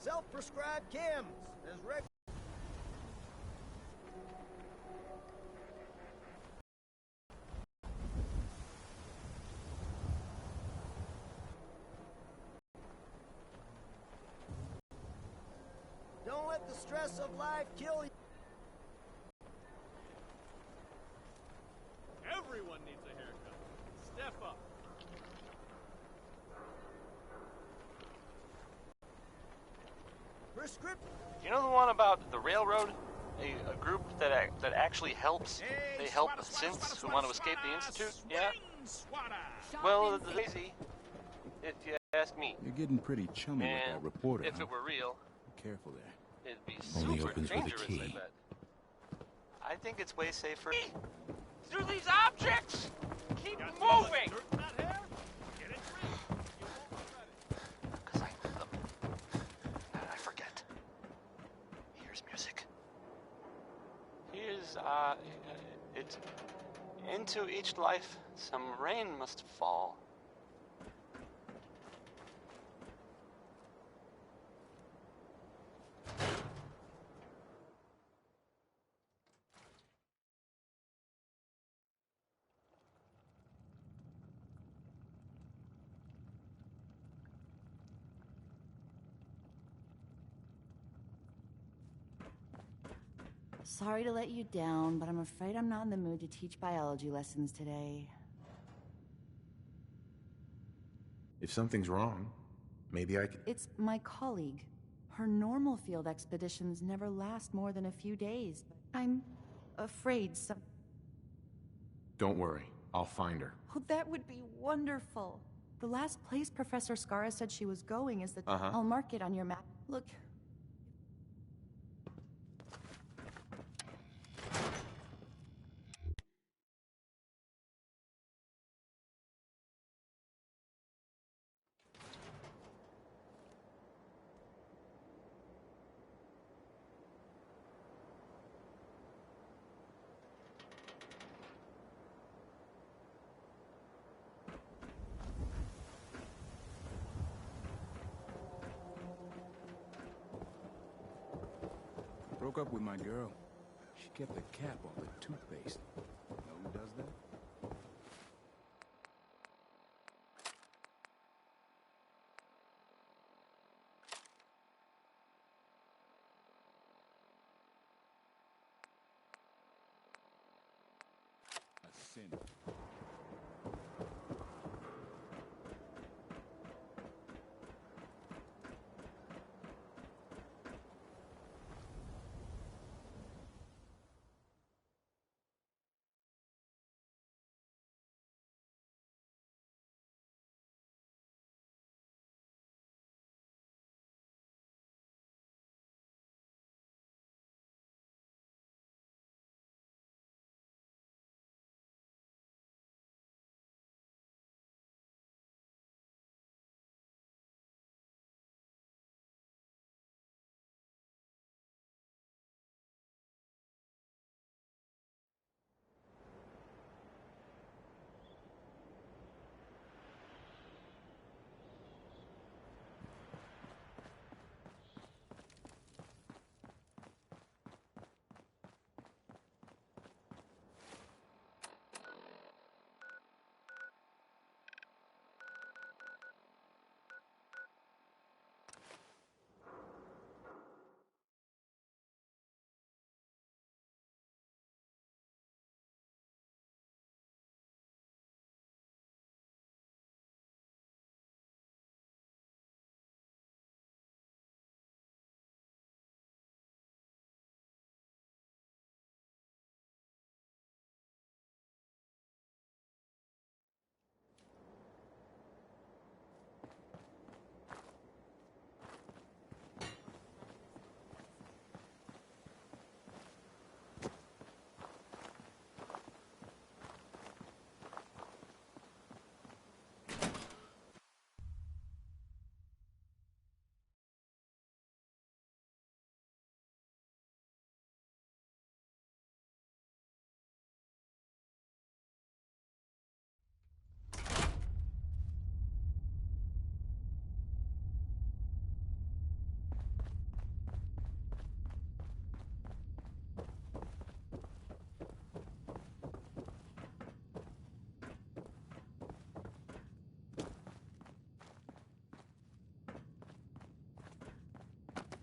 Self-prescribed chems. As Don't let the stress of life kill you. Everyone needs a haircut. Step up. Prescription. You know the one about the railroad? A group that actually helps. They help synths who want to escape the Institute? Yeah? Well, it's crazy, if you ask me. You're getting pretty chummy with that reporter, if it were real, Be careful there. it'd be Only super opens with a dangerous, key. I bet. I think it's way safer. Through these objects! Keep moving! Because I know them. And I forget. Here's music. Here's, it... Into each life, some rain must fall. Sorry to let you down, but I'm afraid I'm not in the mood to teach biology lessons today. If something's wrong, maybe I could... It's my colleague. Her normal field expeditions never last more than a few days. I'm afraid some... Don't worry. I'll find her. Oh, that would be wonderful. The last place Professor Skara said she was going is the... I'll mark it on your map. Look... Broke up with my girl. She kept the cap on the toothpaste. Know who does that? A sin.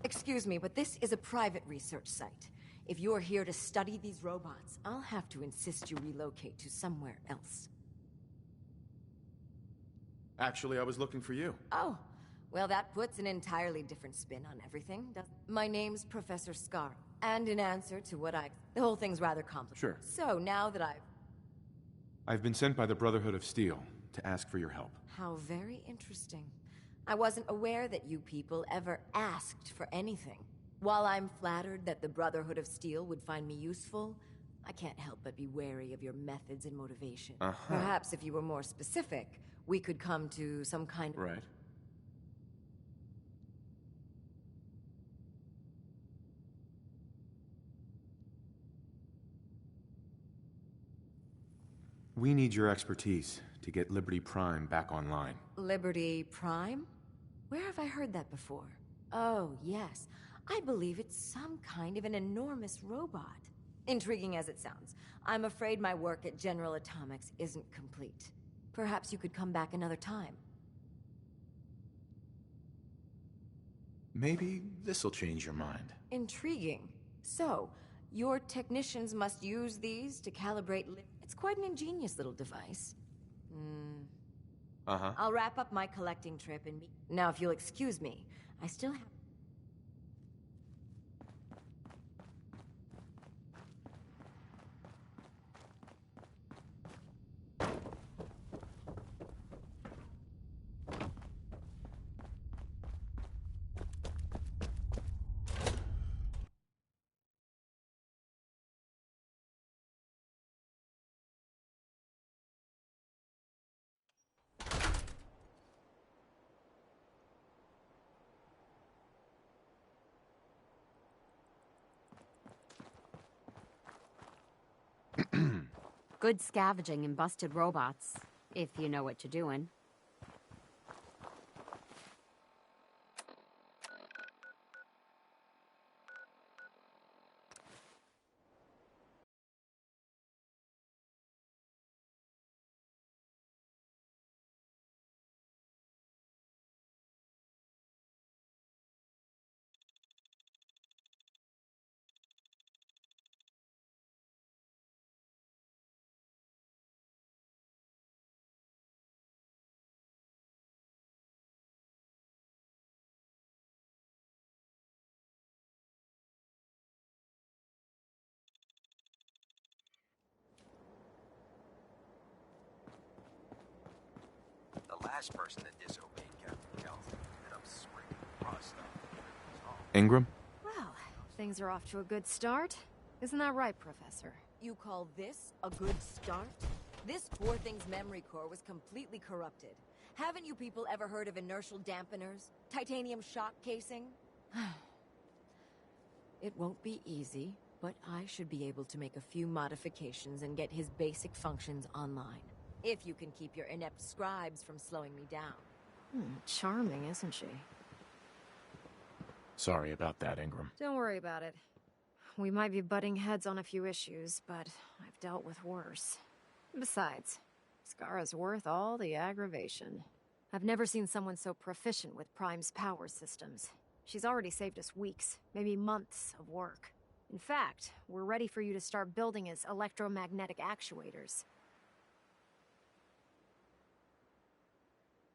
Excuse me, but this is a private research site. If you're here to study these robots, I'll have to insist you relocate to somewhere else. Actually, I was looking for you. Oh, well, that puts an entirely different spin on everything, doesn't it? My name's Professor Scar, and in answer to what the whole thing's rather complicated. Sure. So now that I've been sent by the Brotherhood of Steel to ask for your help. How very interesting. I wasn't aware that you people ever asked for anything. While I'm flattered that the Brotherhood of Steel would find me useful, I can't help but be wary of your methods and motivation. Perhaps if you were more specific, we could come to some kind of... Right. We need your expertise to get Liberty Prime back online. Liberty Prime? Where have I heard that before? Oh, yes. I believe it's some kind of an enormous robot. Intriguing as it sounds, I'm afraid my work at General Atomics isn't complete. Perhaps you could come back another time. Maybe this'll change your mind. Intriguing. So, your technicians must use these to calibrate... It's quite an ingenious little device. I'll wrap up my collecting trip and meet... Now, if you'll excuse me, I still have... Good scavenging and busted robots, if you know what you're doing. The last person that disobeyed Captain Kelth ended up spraying rust on. Ingram? Well, things are off to a good start. Isn't that right, Professor? You call this a good start? This poor thing's memory core was completely corrupted. Haven't you people ever heard of inertial dampeners? Titanium shock casing? It won't be easy, but I should be able to make a few modifications and get his basic functions online. If you can keep your inept scribes from slowing me down. Charming, isn't she? Sorry about that, Ingram. Don't worry about it. We might be butting heads on a few issues, but I've dealt with worse. Besides, Scar's worth all the aggravation. I've never seen someone so proficient with Prime's power systems. She's already saved us weeks, maybe months of work. In fact, we're ready for you to start building his electromagnetic actuators.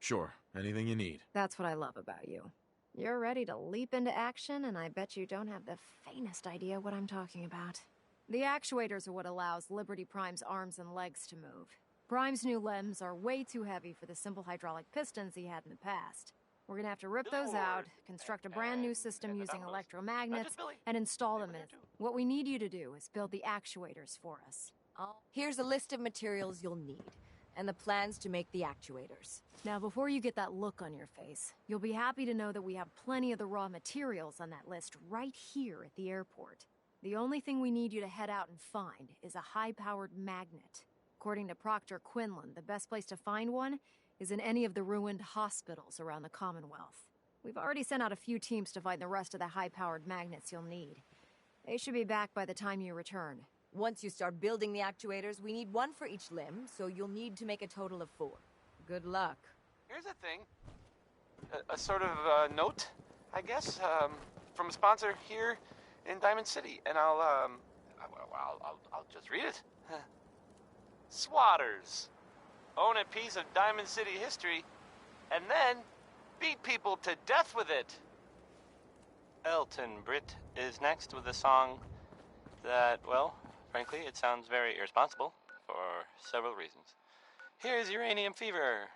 Sure, anything you need. That's what I love about you. You're ready to leap into action, and I bet you don't have the faintest idea what I'm talking about. The actuators are what allows Liberty Prime's arms and legs to move. Prime's new limbs are way too heavy for the simple hydraulic pistons he had in the past. We're gonna have to rip those out, construct a brand new system using electromagnets, and install them in it. What we need you to do is build the actuators for us. Here's a list of materials you'll need, and the plans to make the actuators. Now, before you get that look on your face, you'll be happy to know that we have plenty of the raw materials on that list right here at the airport. The only thing we need you to head out and find is a high-powered magnet. According to Proctor Quinlan, the best place to find one is in any of the ruined hospitals around the Commonwealth. We've already sent out a few teams to find the rest of the high-powered magnets you'll need. They should be back by the time you return. Once you start building the actuators, we need one for each limb, so you'll need to make a total of 4. Good luck. Here's a thing. A sort of note, I guess. from a sponsor here in Diamond City, and I'll just read it. Swatters. Own a piece of Diamond City history, and then beat people to death with it. Elton Britt is next with a song that, well, frankly, it sounds very irresponsible for several reasons. Here's Uranium Fever.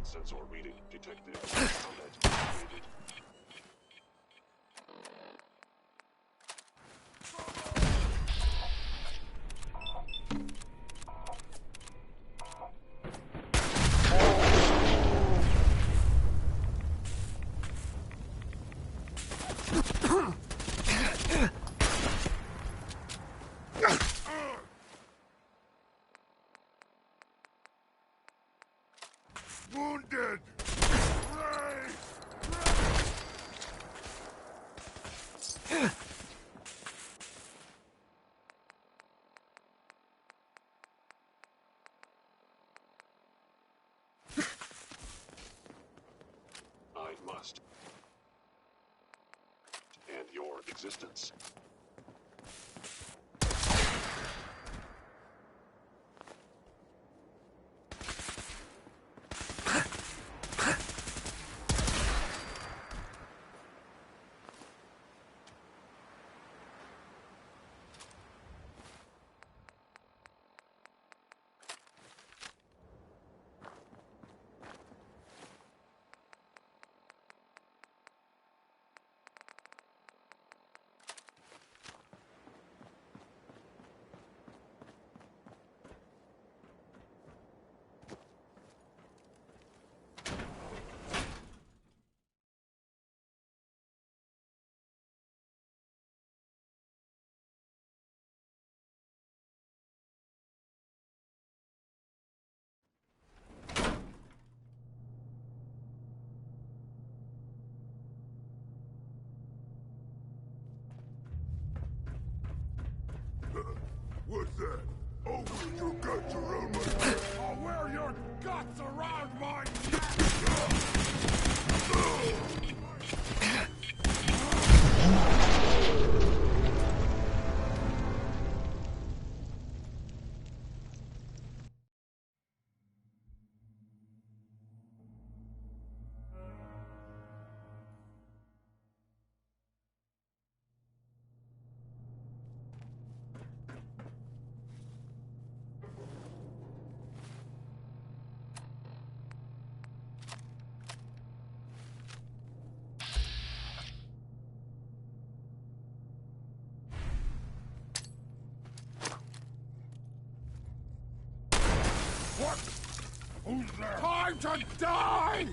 Sensor reading detected. Alert activated. Wounded! I must end your existence. What's that? Oh, your guts around my neck! I'll wear your guts around my What? Who's there? Time to die!